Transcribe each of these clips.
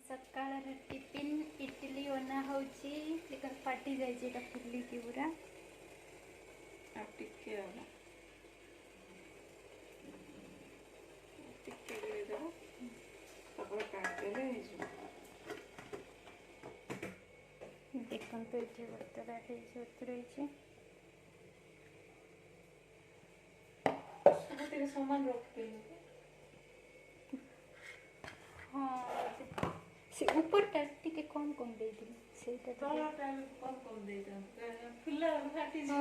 सकाळ टिफिन इडली बना होची फाटी जाइए फुली की पूरा टिके देखो तो ये बतरा सामान रखते हाँ से ऊपर टा टिके कम कम दे दी सेटा तला टाइम कम दे फुला फाटी ओ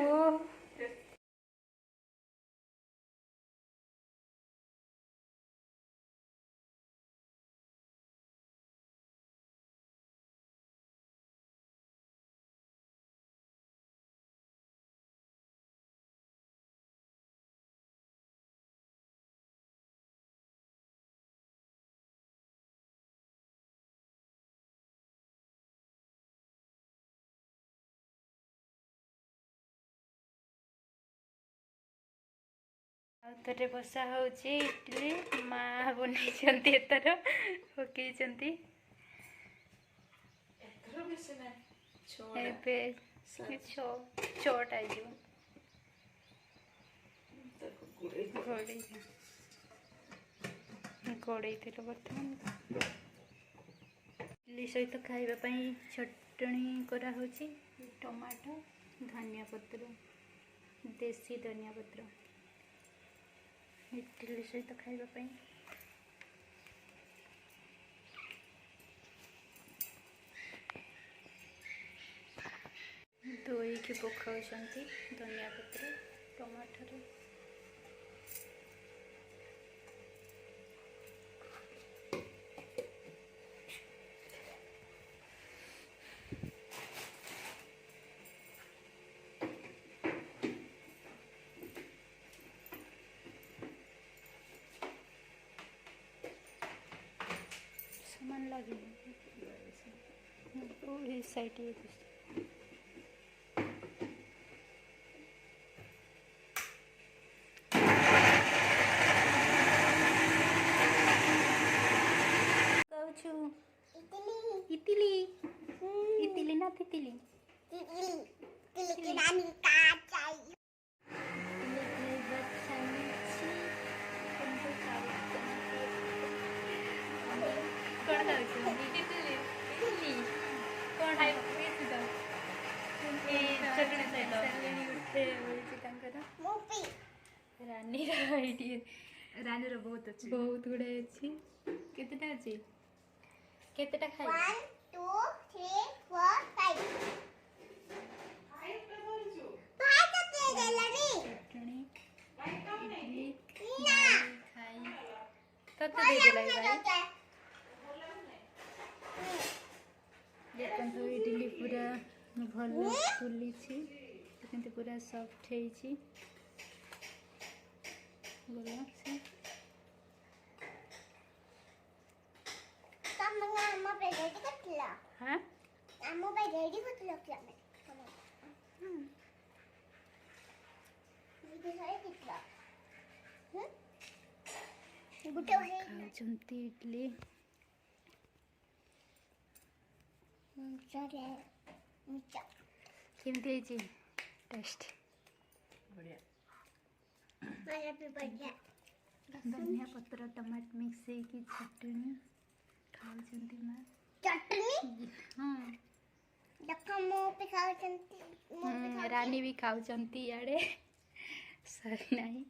थे बसा होची इडली माँ बनई एतर पकई छोटा गोड़े बर्तमान इडली सहित खावाई चटणी कराऊँगी टमाटो धनिया पत्र देसी धनिया पत्र इडली सहित खावाई धोई की पकाऊ धनिया पत्र टमाटर सामान लगे साइड ये इडली इडली ना तितली रानी बहुत अच्छी बहुत गुड़े अच्छी केतेटा अच्छी केतेटा खाई 1 2 3 4 5 चटनी इडली खाई तते दे देला भाई देखन तो इडली पूरा भल फुली छी केते पूरा सॉफ्ट है छी बोला से हाँ इडली केमती टेस्ट बढ़िया धनिया पत्र टमाटर मिक्स की चटनी खाऊ माँ चटनी हाँ रानी भी खाऊ इे सरी नहीं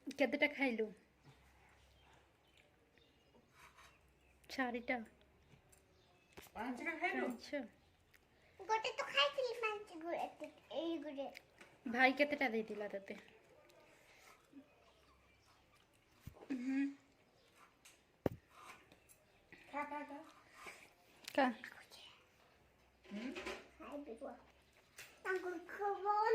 केतेटा खाइलु 4टा 5टा खाइलु गोटे तो खाइथिली 5 गुड़े एई गुड़े भाई केतेटा देतिला तते खा का खाइ बिगो तांको खवन